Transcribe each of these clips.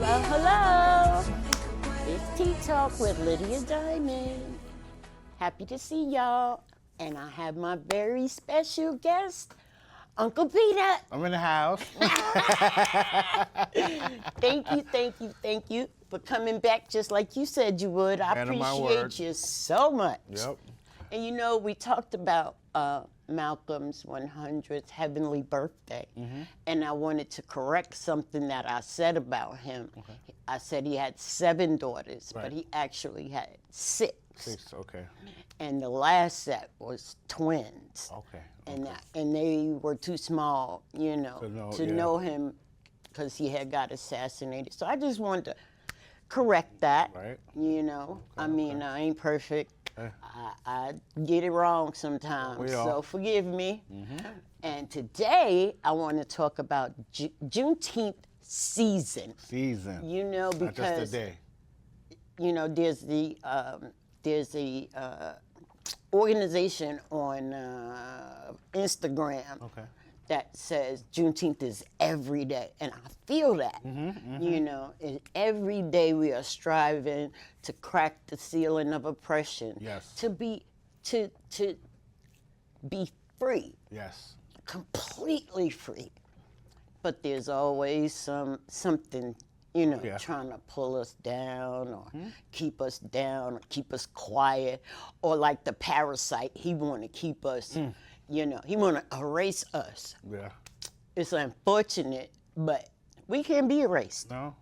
Hello, hello. It's Tea Talk with Lydia Diamond. Happy to see y'all. And I have my very special guest, Uncle Peter. I'm in the house. Thank you for coming back just like you said you would. I appreciate you so much. Yep. And you know, we talked about Malcolm's 100th heavenly birthday, and I wanted to correct something that I said about him. Okay. I said he had 7 daughters, Right. but he actually had 6. 6, okay. And the last set was twins. Okay. And they were too small, you know, to know him because he had got assassinated. So I just wanted to correct that, Right. you know. Okay, I mean, I ain't perfect. Hey. I get it wrong sometimes, We all. so forgive me. And today I want to talk about Juneteenth season. You know, Not just because a day. you know there's the organization on Instagram Okay. that says Juneteenth is every day, and I feel that. You know, and every day we are striving to crack the ceiling of oppression. Yes. To be free, Yes. completely free. But there's always something, you know, Yeah. trying to pull us down or keep us down or keep us quiet, or like the parasite, he want to keep us. You know, he want to erase us. Yeah. It's unfortunate, but we can't be erased. No?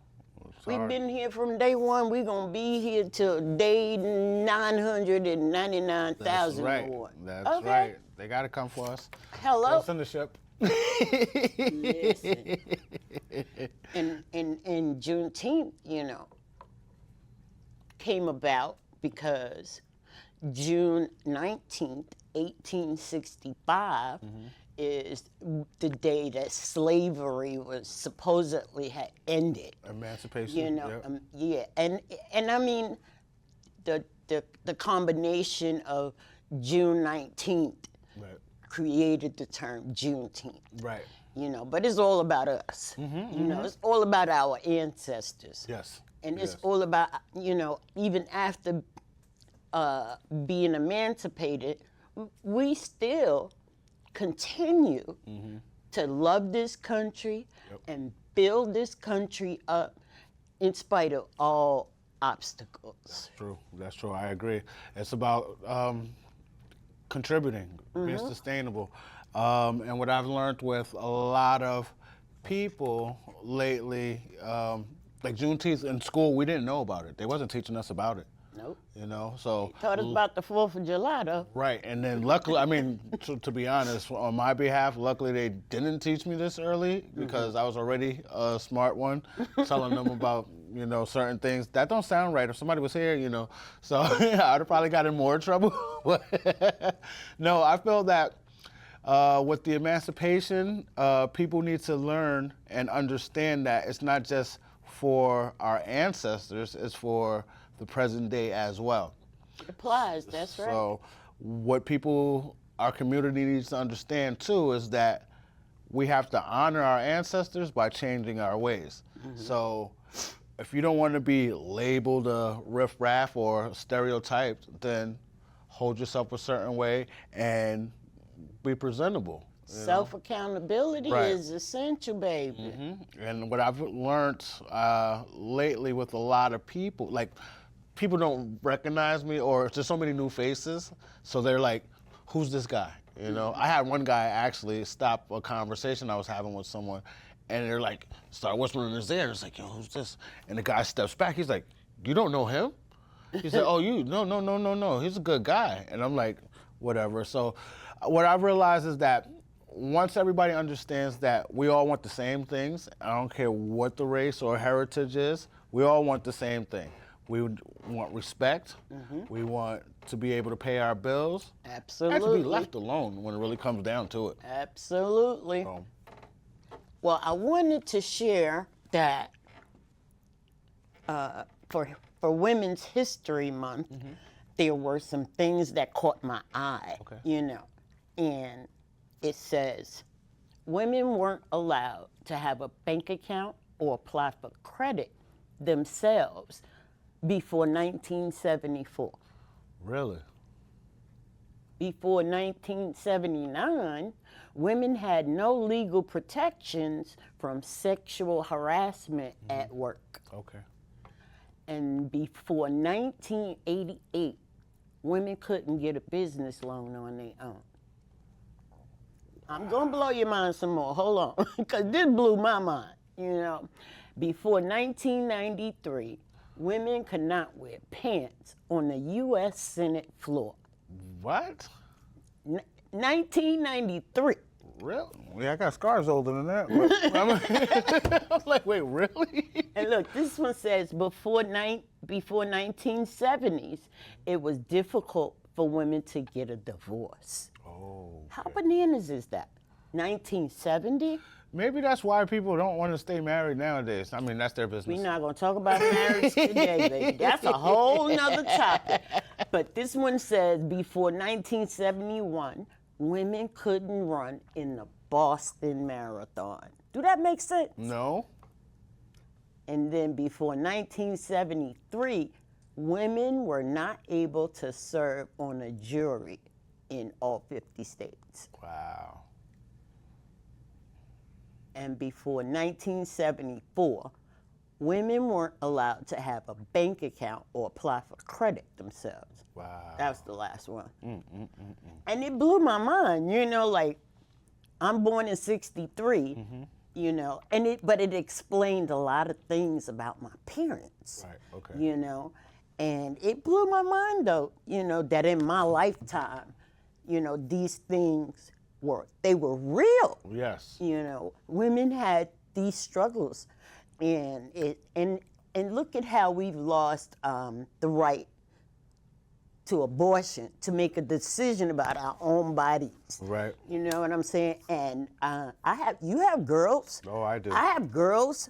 We've been here from day one. We're going to be here till day 999,000. That's right. More. That's Okay. right. They got to come for us. Hello? Send the ship. Listen. And Juneteenth, you know, came about because June 19th, 1865 is the day that slavery was supposedly had ended. Emancipation. You know, Yep. yeah, and I mean the combination of June 19th Right. created the term Juneteenth. Right. You know, but it's all about us. You know, it's all about our ancestors. Yes. And it's Yes. all about, you know, even after being emancipated, we still continue to love this country and build this country up in spite of all obstacles. True. That's true. I agree. It's about contributing, being sustainable. And what I've learned with a lot of people lately, like Juneteenth in school, we didn't know about it. They wasn't teaching us about it. Nope. You know, so Taught us about the 4th of July, though. right, and then luckily, I mean, to be honest, on my behalf, luckily they didn't teach me this early because I was already a smart one, telling them about, you know, certain things that don't sound right. If somebody was here, you know, so I'd have probably got in more trouble. No, I feel that with the emancipation, people need to learn and understand that it's not just for our ancestors, it's for the present day as well. It applies, that's right. So what our community needs to understand too is that we have to honor our ancestors by changing our ways. So if you don't want to be labeled a riffraff or stereotyped, then hold yourself a certain way and be presentable. Self-accountability Right. is essential, baby. And what I've learned lately with a lot of people, like people don't recognize me, or there's so many new faces, so they're like, who's this guy? You know, I had one guy actually stop a conversation I was having with someone, and they're like, start whispering in his ear. It's like, yo, who's this? And the guy steps back. He's like, you don't know him? He said, oh, no, he's a good guy. And I'm like, whatever. So what I've realized is that once everybody understands that we all want the same things, I don't care what the race or heritage is, we all want the same thing. We want respect. We want to be able to pay our bills. Absolutely. And to be left alone when it really comes down to it. Absolutely. So, Well, I wanted to share that for Women's History Month, there were some things that caught my eye, you know, and it says women weren't allowed to have a bank account or apply for credit themselves before 1974. Really? Before 1979, women had no legal protections from sexual harassment at work. Okay. And before 1988, women couldn't get a business loan on their own. I'm gonna blow your mind some more, hold on, because this blew my mind, you know. Before 1993, women could not wear pants on the U.S. Senate floor. What? 1993. Really? Yeah, I got scars older than that. But I was like, wait, really? And look, this one says before 1970s, it was difficult for women to get a divorce. Oh. How bananas is that? 1970? Maybe that's why people don't want to stay married nowadays. I mean, that's their business. We're not going to talk about marriage today, baby. That's a whole nother topic. But this one says before 1971, women couldn't run in the Boston Marathon. Do that make sense? No. And then before 1973, women were not able to serve on a jury in all 50 states. Wow. And before 1974, women weren't allowed to have a bank account or apply for credit themselves. Wow. That was the last one. And it blew my mind, you know, like, I'm born in 63, you know, but it explained a lot of things about my parents. Right, okay. You know, and it blew my mind, though, you know, that in my lifetime, you know, these things they were real. Yes. You know, women had these struggles, and look at how we've lost the right to abortion, to make a decision about our own bodies. Right. You know what I'm saying? And you have girls. Oh, I do. I have girls,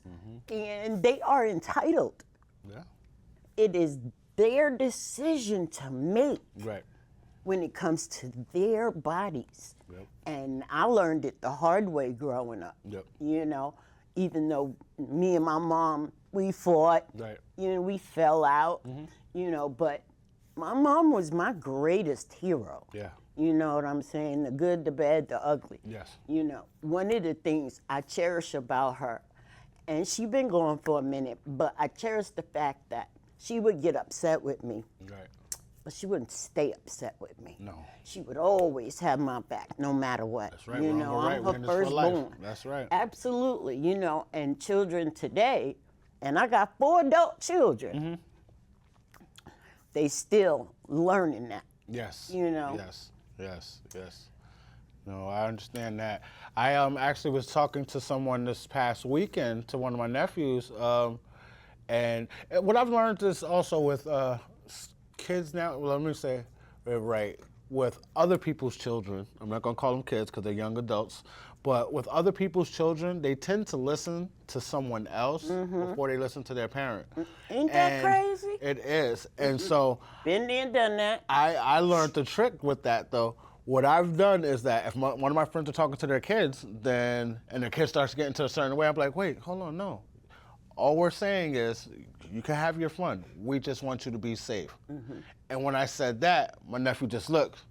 and they are entitled. Yeah. It is their decision to make. Right. When it comes to their bodies. Yep. And I learned it the hard way growing up. Yep. You know, even though me and my mom, we fought, Right. you know, we fell out, you know, but my mom was my greatest hero. Yeah. You know what I'm saying? The good, the bad, the ugly. Yes. You know, one of the things I cherish about her, and she been gone for a minute, but I cherish the fact that she would get upset with me. Right. But she wouldn't stay upset with me. No. She would always have my back, no matter what. That's right. You Wrong know, or right, I'm we're her in this for life. firstborn. That's right. Absolutely. You know, and children today, and I got 4 adult children. They still learning that. Yes. You know. Yes. Yes. Yes. No, I understand that. I actually was talking to someone this past weekend, to one of my nephews, and what I've learned is also with kids now. Well, let me say, right, with other people's children. I'm not gonna call them kids because they're young adults, but with other people's children, they tend to listen to someone else before they listen to their parent. Ain't that crazy? It is, and so Been there and done that. I learned the trick with that though. What I've done is that if one of my friends are talking to their kids, and their kid starts getting to a certain way, I'm like, wait, hold on, no. All we're saying is, you can have your fun. We just want you to be safe. And when I said that, my nephew just looked,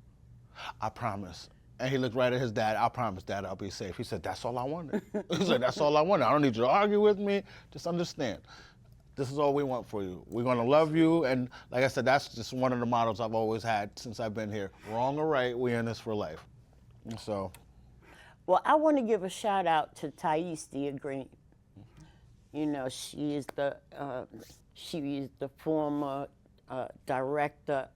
I promise. And he looked right at his dad, I promise, Dad, I'll be safe. He said, that's all I wanted. He said, that's all I wanted. I don't need you to argue with me. Just understand. This is all we want for you. We're gonna love you. And like I said, that's just one of the models I've always had since I've been here. Wrong or right, we're in this for life. And so. Well, I want to give a shout out to Taistia Green. You know, she is the former director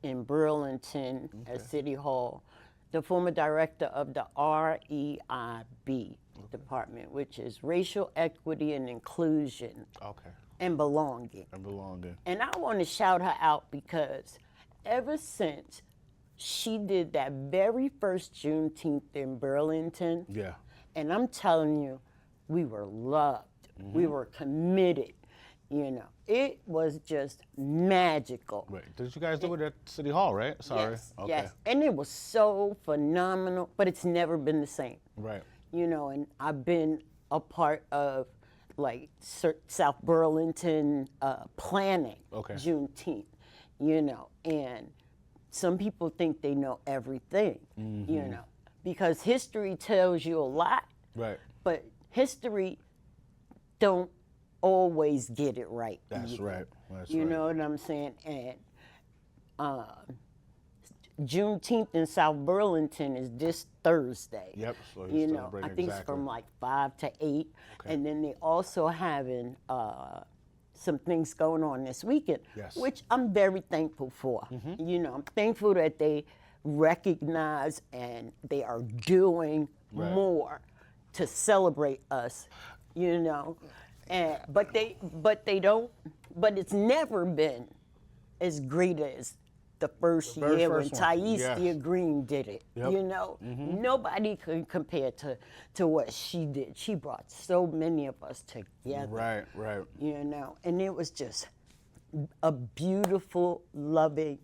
in Burlington at City Hall, the former director of the REIB department, which is Racial Equity and Inclusion. Okay. And belonging. And belonging. And I want to shout her out because ever since she did that very first Juneteenth in Burlington, Yeah. and I'm telling you, we were loved. We were committed. You know, it was just magical. Right. Did you guys do it at City Hall, right? Sorry. Yes, Okay. yes. And it was so phenomenal, but it's never been the same. Right. You know, and I've been a part of like South Burlington planning Okay. Juneteenth, you know, and some people think they know everything, you know, because history tells you a lot, Right. but history don't always get it right. That's either. right. That's You right. know what I'm saying? And Juneteenth in South Burlington is this Thursday. Yep. So You know, I think it's from like 5 to 8. Okay. And then they also having some things going on this weekend, Yes. which I'm very thankful for. You know, I'm thankful that they recognize and they are doing Right. more to celebrate us, you know. And but it's never been as great as the first very year when first one, Taistia yes. Green did it. Yep. You know, nobody can compare to what she did. She brought so many of us together. Right. Right. You know, and it was just a beautiful, loving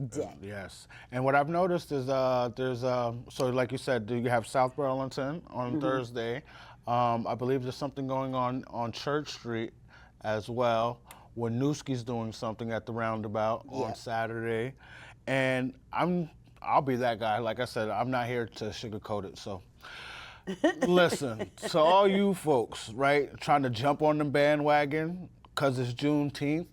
day. Yes, and what I've noticed is there's so like you said, you have South Burlington on Thursday. I believe there's something going on Church Street as well. Winooski's doing something at the roundabout on Saturday, and I'll be that guy. Like I said, I'm not here to sugarcoat it. So listen to all you folks, right, trying to jump on the bandwagon because it's Juneteenth.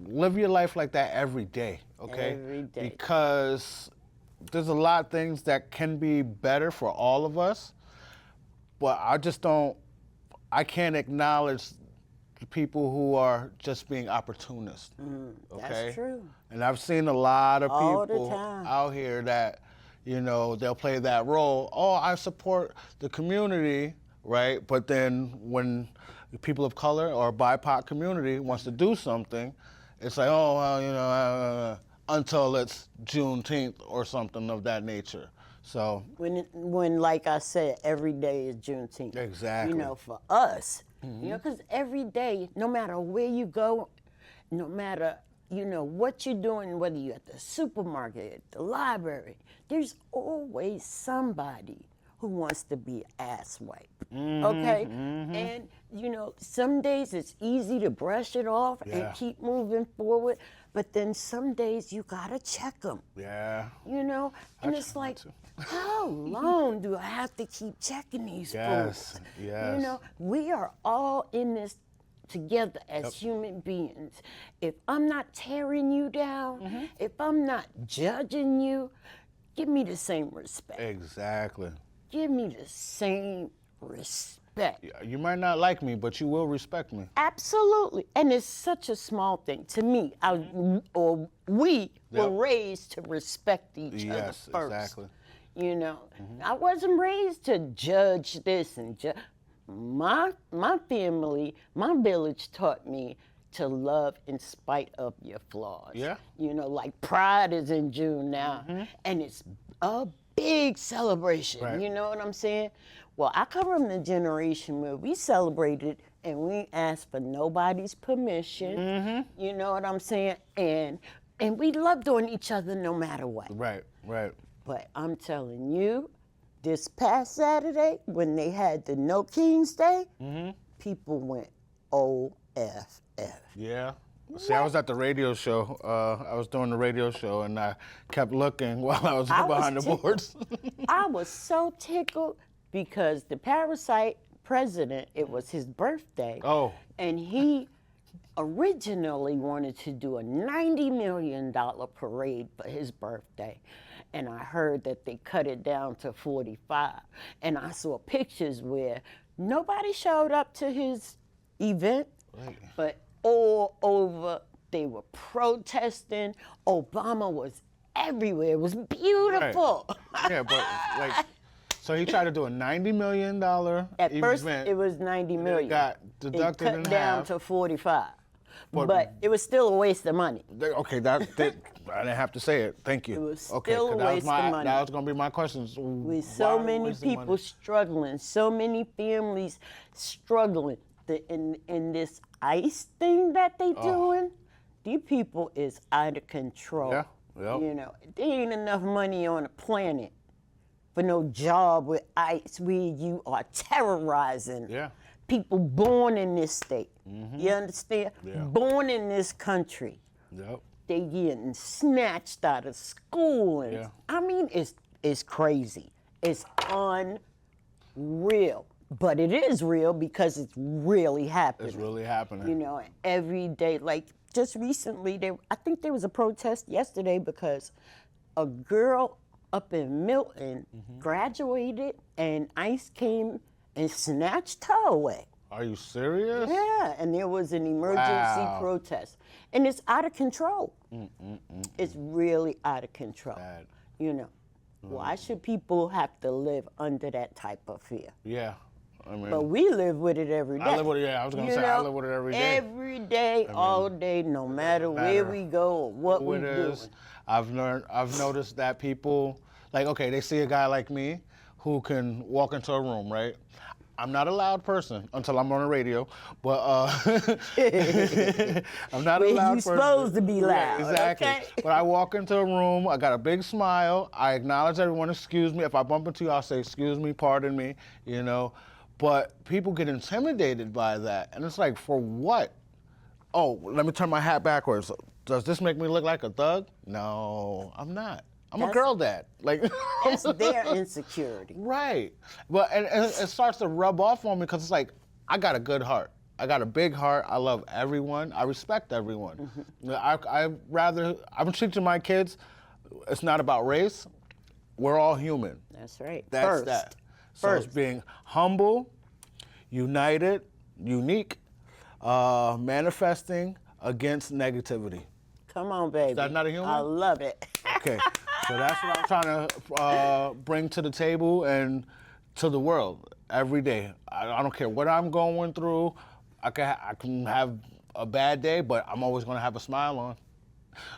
Live your life like that every day, okay? Every day. Because there's a lot of things that can be better for all of us, but I can't acknowledge the people who are just being opportunists, okay? That's true. And I've seen a lot of All the people time. out here that, you know, they'll play that role. Oh, I support the community, right? But then when the people of color or BIPOC community wants to do something, it's like, oh, well, you know, until it's Juneteenth or something of that nature. So When like I said, every day is Juneteenth. Exactly. You know, for us, you know, because every day, no matter where you go, no matter, you know, what you're doing, whether you're at the supermarket, at the library, there's always somebody who wants to be asswipe, okay? And, you know, some days it's easy to brush it off Yeah. and keep moving forward, but then some days you gotta check them. yeah, You know, and I it's try not like, to. how long do I have to keep checking these Yes, fools? yes. You know, we are all in this together as human beings. If I'm not tearing you down, if I'm not judging you, give me the same respect. exactly. Give me the same respect. You might not like me, but you will respect me. Absolutely. And it's such a small thing. To me, we were raised to respect each other Yes, first. exactly. You know, I wasn't raised to judge this and judge. My family, my village taught me to love in spite of your flaws. Yeah. You know, like Pride is in June now, and it's a big celebration. Right. You know what I'm saying? Well, I come from the generation where we celebrated and we asked for nobody's permission. You know what I'm saying? And we loved on each other no matter what. Right, right. But I'm telling you, this past Saturday, when they had the No King's Day, people went OFF. Yeah. See, I was at the radio show. I was doing the radio show, and I kept looking while I was behind the tickled. boards. I was so tickled because the Parasite president, it was his birthday. Oh. And he originally wanted to do a $90 million parade for his birthday. And I heard that they cut it down to 45. And I saw pictures where nobody showed up to his event, Right. but all over they were protesting. Obama was everywhere. It was beautiful. Yeah, but like, so he tried to do a $90 million At event. first, it was $90 million. It got deducted cut in down half. to 45. But it was still a waste of money. Okay, that I didn't have to say it. Thank you. It was okay, still 'cause a that was waste my of money. that was gonna be my question. With so many people struggling, so many families struggling, in this ICE thing that they doing, these people is out of control. Yeah, yep. You know, there ain't enough money on the planet for no job with ICE where you are terrorizing Yeah. people born in this state. You understand? Yeah. Born in this country. Yep. They getting snatched out of school. And Yeah. I mean, it's crazy. It's unreal. But it is real because it's really happening. It's really happening. You know, every day. Like just recently, I think there was a protest yesterday because a girl up in Milton graduated and ICE came and snatched her away. Are you serious? Yeah, and there was an emergency Wow. protest. And it's out of control. It's really out of control. Bad. You know, why should people have to live under that type of fear? Yeah. I mean, But we live with it every day. I live with it, yeah, I was going to You say, I know, live with it every day. Every day, all day, no matter where we go or what Who we it do. is. I've noticed that people, like, okay, they see a guy like me who can walk into a room, right? I'm not a loud person until I'm on the radio, but I'm not a Well, loud you person. supposed to be Yeah, loud, exactly. okay? But I walk into a room, I got a big smile, I acknowledge everyone, excuse me. If I bump into you, I'll say, excuse me, pardon me, you know. But people get intimidated by that, and it's like, for what? Oh, let me turn my hat backwards. Does this make me look like a thug? No, I'm not. I'm a girl dad. Like That's their insecurity. Right. But and it starts to rub off on me because it's like, I got a good heart. I got a big heart. I love everyone. I respect everyone. I'm teaching my kids, it's not about race. We're all human. That's right. That's First. that. So it's being humble, united, unique, manifesting against negativity. Come on, baby. Is that not a human? I love it. Okay, so that's what I'm trying to bring to the table and to the world every day. I don't care what I'm going through. I can have a bad day, but I'm always going to have a smile on.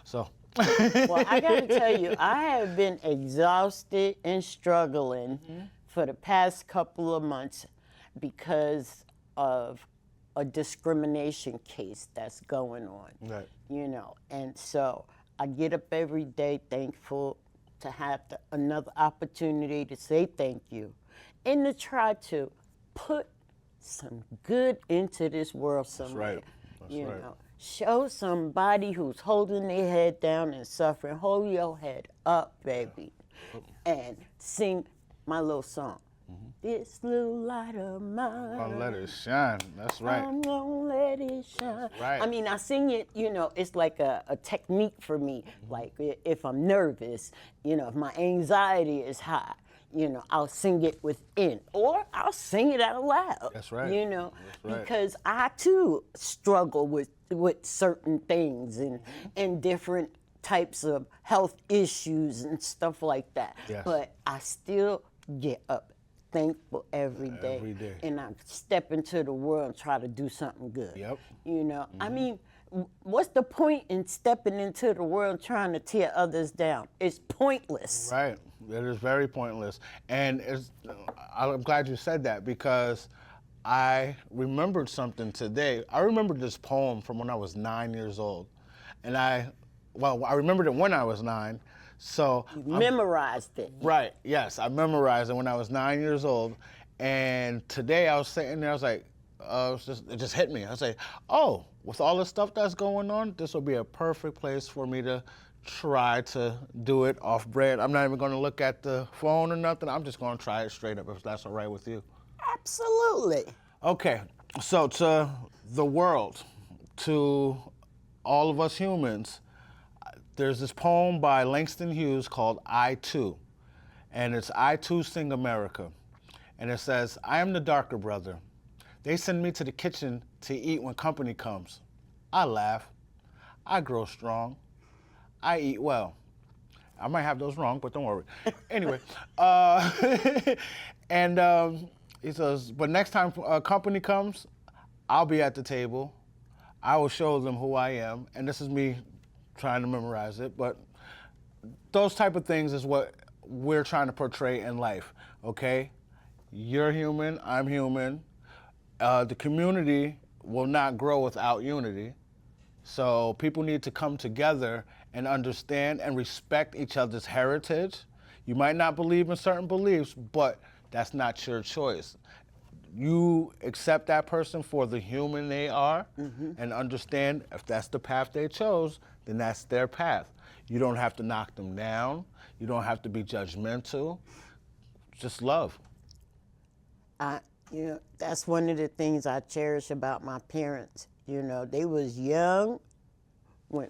So. Well, I got to tell you, I have been exhausted and struggling for the past couple of months because of a discrimination case that's going on. Right. You know, and so I get up every day thankful to have another opportunity to say thank you and to try to put some good into this world somewhere. right. That's you right. know, show somebody who's holding their head down and suffering, hold your head up, baby, and sing my little song. This little light of mine. Gonna let it shine. That's right. I'm gonna let it shine. Right. I mean, I sing it, you know, it's like a technique for me. Like if I'm nervous, you know, if my anxiety is high, you know, I'll sing it within or I'll sing it out loud. That's right. You know, That's right. because I too struggle with certain things and different types of health issues and stuff like that. Yes. But I still get up thankful every day. Every day. And I step into the world and try to do something good. Yep. You know, I mean, what's the point in stepping into the world trying to tear others down? It's pointless. Right. It is very pointless. And I'm glad you said that because I remembered something today. I remembered this poem from when I was 9 years old. And I remembered it when I was 9. So Memorized it. Right, yes, I memorized it when I was 9 years old. And today I was sitting there, I was like, it just hit me. I was like, oh, with all the stuff that's going on, this will be a perfect place for me to try to do it off bread. I'm not even going to look at the phone or nothing. I'm just going to try it straight up if that's all right with you. Absolutely. Okay, so to the world, to all of us humans, there's this poem by Langston Hughes called I Too, and it's I Too Sing America. And it says, I am the darker brother. They send me to the kitchen to eat when company comes. I laugh. I grow strong. I eat well. I might have those wrong, but don't worry. Anyway, he says, but next time company comes, I'll be at the table. I will show them who I am. And this is me trying to memorize it, but those type of things is what we're trying to portray in life, okay? You're human, I'm human. The community will not grow without unity. So people need to come together and understand and respect each other's heritage. You might not believe in certain beliefs, but that's not your choice. you accept that person for the human they are and understand if that's the path they chose, then that's their path. You don't have to knock them down. You don't have to be judgmental. Just love. That's one of the things I cherish about my parents. They was young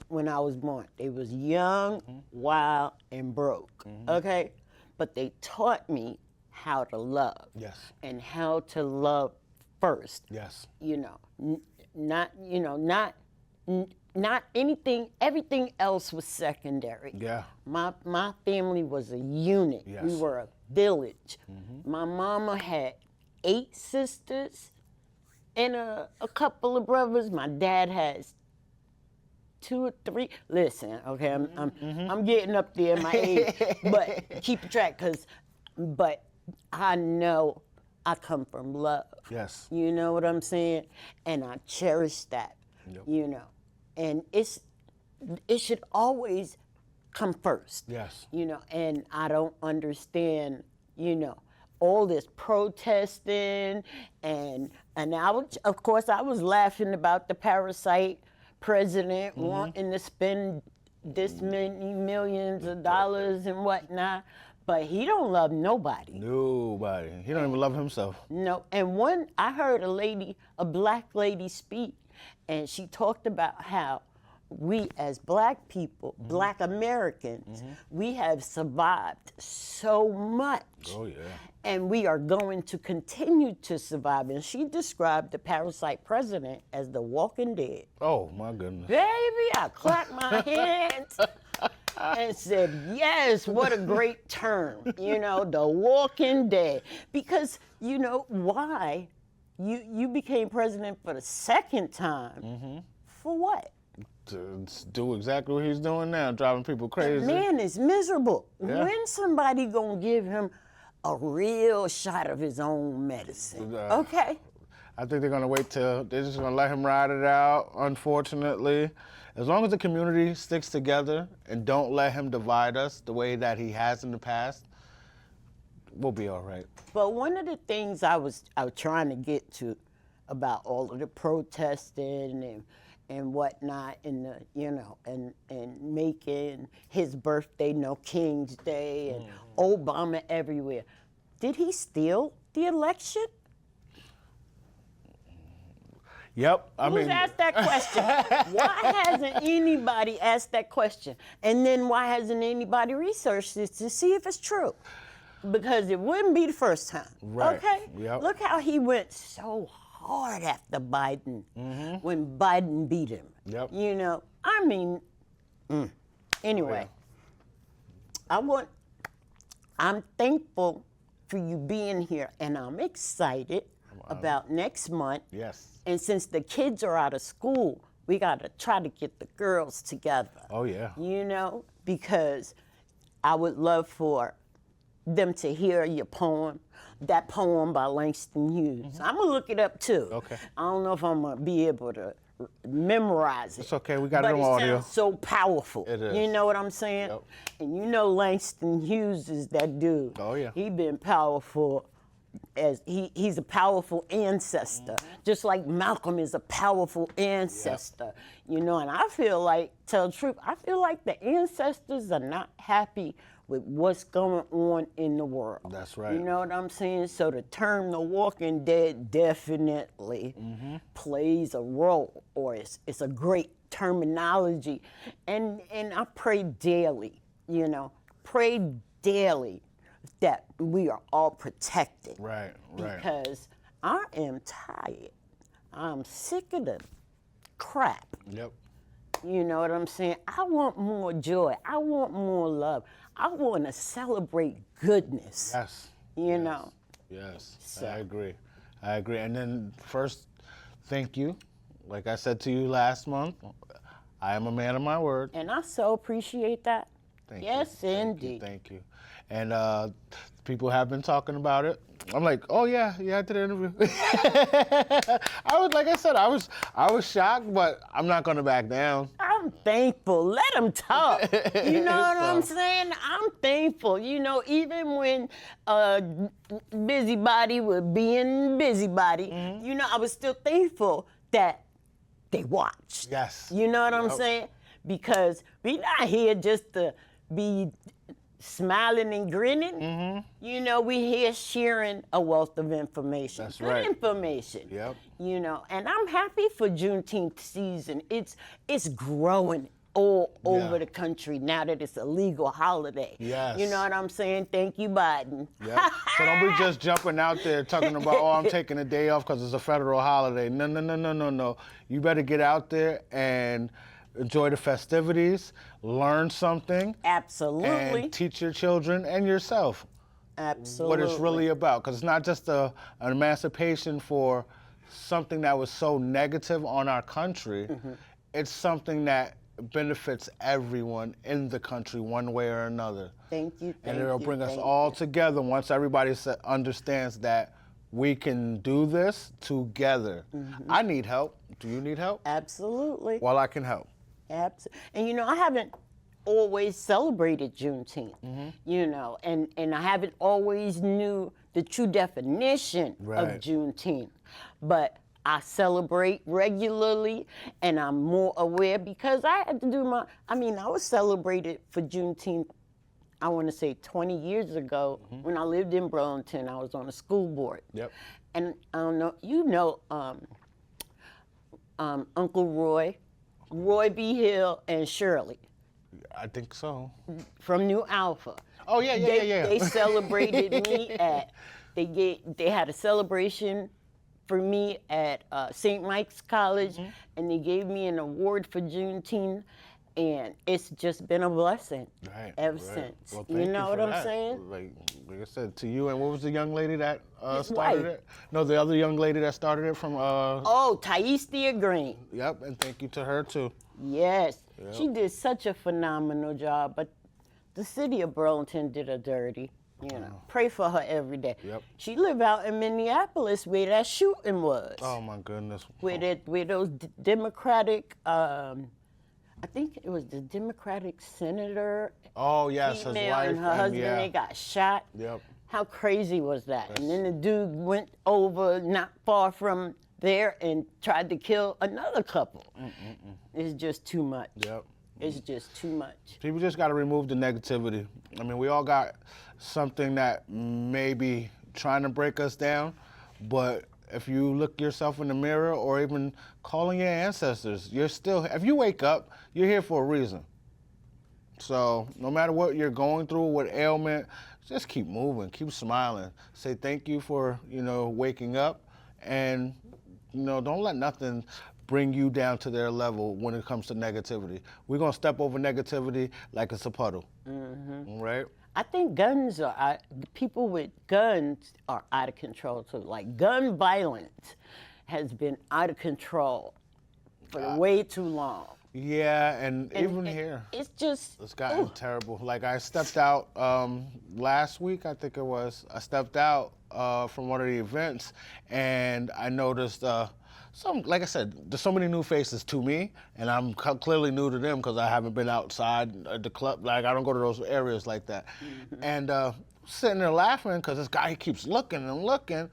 when I was born. They was young, wild, and broke, okay? But they taught me how to love. Yes. And how to love first. Yes. Not anything, everything else was secondary. Yeah. My family was a unit. Yes. We were a village. My mama had 8 sisters and a couple of brothers. My dad has 2 or 3. Listen, okay, I'm getting up there in my age, but keep track, but I know I come from love. Yes. You know what I'm saying? And I cherish that. Yep. And it should always come first. Yes. And I don't understand, all this protesting and of course I was laughing about the parasite president wanting to spend this many millions of dollars and whatnot, but he don't love nobody. Nobody. He don't even love himself. No, and I heard a black lady speak, and she talked about how we as black people, black Americans, we have survived so much. Oh, yeah. And we are going to continue to survive. And she described the parasite president as the walking dead. Oh, my goodness. Baby, I clapped my hands and said, yes, what a great term, the walking dead. Because, why? You became president for the second time. For what? To do exactly what he's doing now, driving people crazy. The man is miserable. Yeah. When somebody gonna give him a real shot of his own medicine? Okay? I think they're gonna wait till, they're just gonna let him ride it out, unfortunately. As long as the community sticks together and don't let him divide us the way that he has in the past, we'll be all right. But one of the things I was trying to get to about all of the protesting and whatnot, and and making his birthday no King's Day and Obama everywhere. Did he steal the election? Yep. Who's asked that question? Why hasn't anybody asked that question? And then why hasn't anybody researched this to see if it's true? Because it wouldn't be the first time. Right. Okay? Yep. Look how he went so hard after Biden when Biden beat him. Yep. Anyway, I'm thankful for you being here, and I'm excited about next month. Yes. And since the kids are out of school, we got to try to get the girls together. Oh, yeah. Because I would love for them to hear your poem, that poem by Langston Hughes. I'm going to look it up, too. Okay. I don't know if I'm going to be able to memorize it. It's okay. We got it on audio. But it sounds so powerful. It is. You know what I'm saying? Yep. And Langston Hughes is that dude. Oh, yeah. He been powerful as he's a powerful ancestor, just like Malcolm is a powerful ancestor. And I feel like, tell the truth, I feel like the ancestors are not happy with what's going on in the world. That's right. You know what I'm saying? So the term The Walking Dead definitely plays a role, or it's a great terminology. And I pray daily, pray daily that we are all protected. Right. Because I am tired. I'm sick of the crap. Yep. You know what I'm saying? I want more joy. I want more love. I want to celebrate goodness. Yes. You know? Yes. So. I agree. And then first, thank you. Like I said to you last month, I am a man of my word. And I so appreciate that. Thank yes, you. indeed. Thank you. And people have been talking about it. I'm like, oh yeah, I did an interview. I was shocked, but I'm not gonna back down. I'm thankful. Let them talk. You know what I'm So- saying? I'm thankful. You know, even when busybody was being busybody, Mm-hmm. you know, I was still thankful that they watched. Yes. You know what I'm Yep. saying? Because we not here just to be smiling and grinning. Mm-hmm. You know, we here sharing a wealth of information. That's Good right. information. Yep. You know, and I'm happy for Juneteenth season. It's growing all over Yeah. the country now that it's a legal holiday. Yes. You know what I'm saying? Thank you, Biden. Yep. So don't be just jumping out there talking about, oh, I'm taking a day off because it's a federal holiday. No, no, no, no, no, no. You better get out there and enjoy the festivities, learn something, Absolutely. and teach your children and yourself Absolutely. what it's really about. Because it's not just an emancipation for something that was so negative on our country. Mm-hmm. It's something that benefits everyone in the country one way or another. Thank you. And it'll bring us all together once everybody understands that we can do this together. I need help. Do you need help? Absolutely. Well, I can help. And you know, I haven't always celebrated Juneteenth, Mm-hmm. you know, and I haven't always knew the true definition of Right. Juneteenth. But I celebrate regularly and I'm more aware because I had to do I was celebrated for Juneteenth, I want to say 20 years ago when I lived in Burlington. I was on a school board. Yep. And I don't know, you know, Uncle Roy B. Hill and Shirley I think so. from New Alpha. Oh, yeah. They celebrated me they had a celebration for me at St. Mike's College, and they gave me an award for Juneteenth, and it's just been a blessing ever since. Well, you thank know what for I'm that. saying? Like I said, to you, and what was the young lady that His started wife. it? No, the other young lady that started it from, Oh, Taistia Green. yep, and thank you to her, too. Yes, she did such a phenomenal job, but the city of Burlington did her dirty. You know, pray for her every day. Yep. She lived out in Minneapolis where that shooting was. Oh, my goodness. Where those Democratic, I think it was the Democratic senator, Oh, yes, his female wife. and her husband, yeah. they got shot. Yep. How crazy was that? And then the dude went over not far from there and tried to kill another couple. It's just too much. Yep. It's just too much. People just got to remove the negativity. I mean, we all got something that may be trying to break us down, but if you look yourself in the mirror or even calling your ancestors, you're still, if you wake up, you're here for a reason. So no matter what you're going through, what ailment, just keep moving, keep smiling. Say thank you for, waking up, and, don't let nothing bring you down to their level when it comes to negativity. We're gonna step over negativity like it's a puddle, right? I think people with guns are out of control too. Like gun violence has been out of control for way too long. Yeah, and even here, It's just, it's gotten terrible. Like I stepped out last week, I think it was. I stepped out from one of the events, and I noticed like I said, there's so many new faces to me, and I'm clearly new to them because I haven't been outside at the club. Like I don't go to those areas like that. And sitting there laughing because this guy, he keeps looking and looking,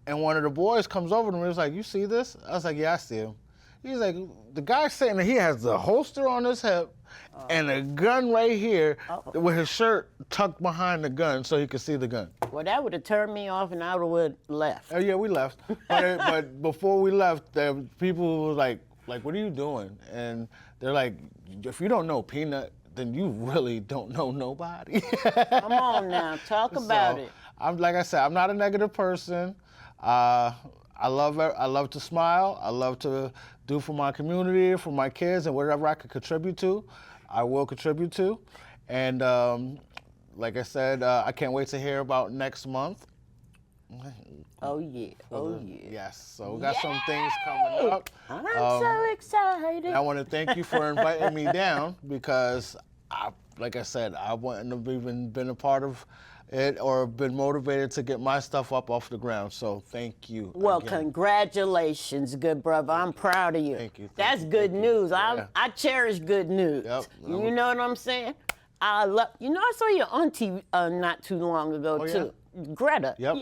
and one of the boys comes over to me and was like, "You see this?" I was like, "Yeah, I see him." He's like, the guy's sitting there, he has the holster on his hip and a gun right here with his shirt tucked behind the gun so he could see the gun. well, that would have turned me off and I would have left. Oh, yeah, we left. But before we left, the people were like, what are you doing? And they're like, if you don't know Peanut, then you really don't know nobody. Come on now, talk about it. Like I said, I'm not a negative person. I love to smile. I love to do for my community, for my kids, and whatever I could contribute to, I will contribute to. And like I said, I can't wait to hear about next month. Oh yeah, oh yeah. Yes, so we got some things coming up. I'm so excited. I want to thank you for inviting me down because like I said, I wouldn't have even been a part of it or been motivated to get my stuff up off the ground. So thank you. Well, again. Congratulations, good brother. I'm proud of you. Thank you. That's good news. Yeah. I cherish good news. Yep. You know what I'm saying? I love. You know, I saw your auntie not too long ago too. Greta. Yep.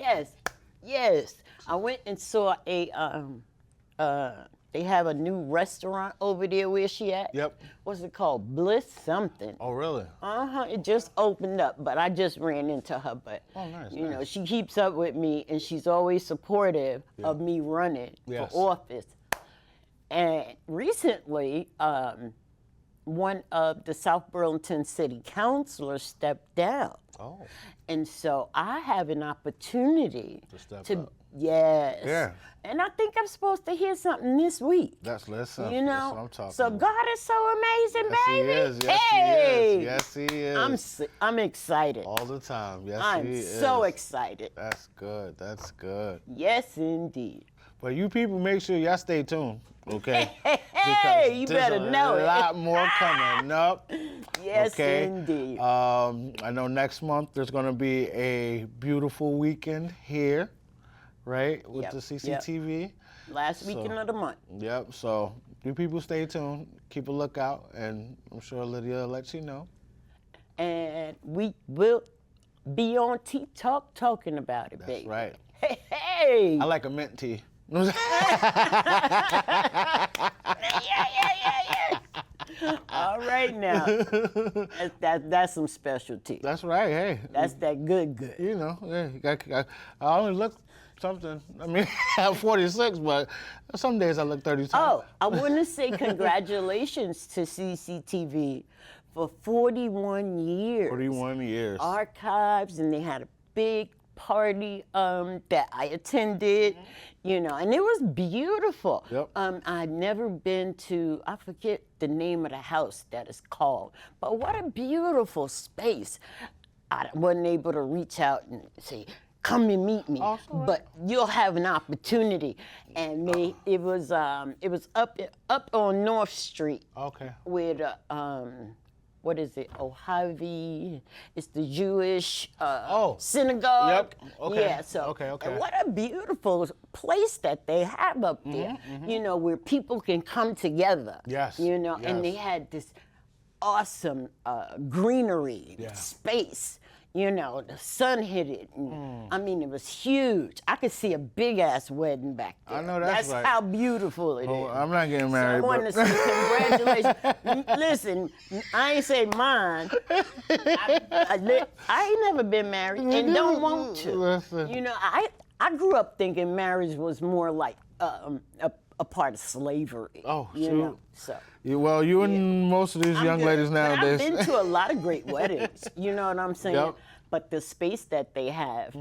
Yes. I went and saw a. They have a new restaurant over there where she at. Yep. What's it called? Bliss something. Oh, really? It just opened up, but I just ran into her. But nice, you know, she keeps up with me, and she's always supportive of me running for office. And recently, one of the South Burlington City Councilors stepped down. Oh. And so I have an opportunity To step up. Yes. Yeah. And I think I'm supposed to hear something this week. That's listen. You know, That's what I'm talking so about. God is so amazing, Yes, baby. He is. Yes, Hey! He is. Yes, He is. I'm excited. All the time. Yes, I'm He is. so excited. That's good. That's good. Yes, indeed. But you people, make sure y'all stay tuned, okay? Hey, you better know it. There's a lot more coming up. Yes, Okay. indeed. I know next month there's going to be a beautiful weekend here, right, with Yep, the CCTV. Last weekend of the month. Yep. So you people stay tuned, keep a lookout, and I'm sure Lydia will let you know. And we will be on Tea Talk talking about it, baby. That's right. Hey. I like a mint tea. Yeah. All right now. That's some specialty. That's right. Hey. That's that good. You know, yeah, I only look something. I mean, I'm 46, but some days I look 32. Oh, I want to say congratulations to CCTV for 41 years. 41 years. Archives, and they had a big party that I attended, you know, and it was beautiful. Yep. I'd never been to, I forget the name of the house that is called, but what a beautiful space. I wasn't able to reach out and say, come and meet me, but you'll have an opportunity. And it was up on North Street. Okay. With what is it? Ohio. It's the Jewish synagogue. Yep. Okay. Yeah. So. Okay. And what a beautiful place that they have up there. You know, where people can come together. Yes. You know, and they Yes. had this awesome greenery space. You know, the sun hit it. And, I mean, it was huge. I could see a big ass wedding back there. I know that's right. How beautiful it is. I'm not getting married. So I want to say congratulations. Listen, I ain't say mine. I ain't never been married and don't want to. Listen. You know, I grew up thinking marriage was more like a part of slavery. Oh, you shoot. know, so. Well, you and most of these young ladies nowadays. But I've been to a lot of great weddings. You know what I'm saying? Yep. But the space that they have,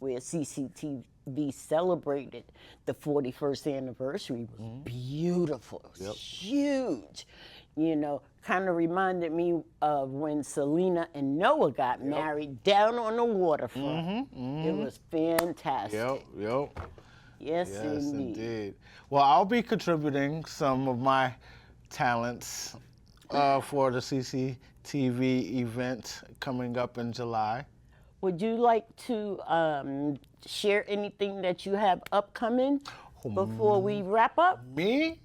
where CCTV celebrated the 41st anniversary, was beautiful. It was huge. You know, kind of reminded me of when Selena and Noah got married down on the waterfront. It was fantastic. Yep. Yes, Yes, indeed. indeed. Well, I'll be contributing some of my talents for the CCTV event coming up in July. Would you like to share anything that you have upcoming before we wrap up? Me?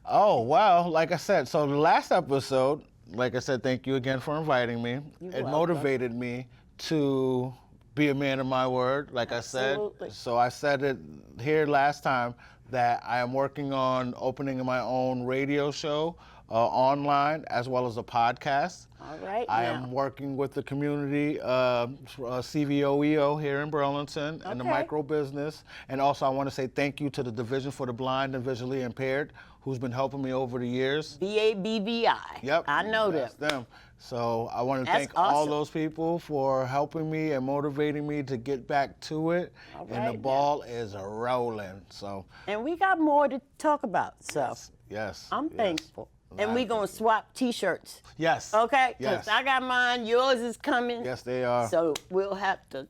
Oh, well, like I said, so the last episode, like I said, thank you again for inviting me. It motivated me to be a man of my word, like Absolutely. I said. So I said it here last time that I am working on opening my own radio show online as well as a podcast. All right. I am working with the community CVOEO here in Burlington and the micro business. And also I want to say thank you to the Division for the Blind and Visually Impaired who's been helping me over the years. BABVI. Yep. I know that's them. So I want to That's thank all awesome. those people for helping me and motivating me to get back to it. All And the right, ball is rolling. So And we got more to talk about, so yes. I'm yes. thankful. And we're going to swap T-shirts. Yes. Okay? Because Yes. I got mine, yours is coming. Yes, they are. So we'll have to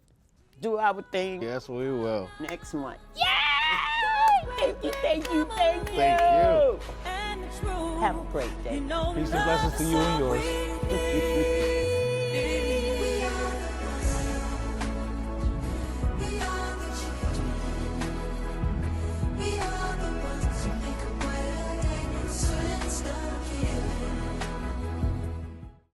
do our thing Yes, we will. next month. Yay! Thank you. Thank you. Have a great day. Peace and blessings to you and yours.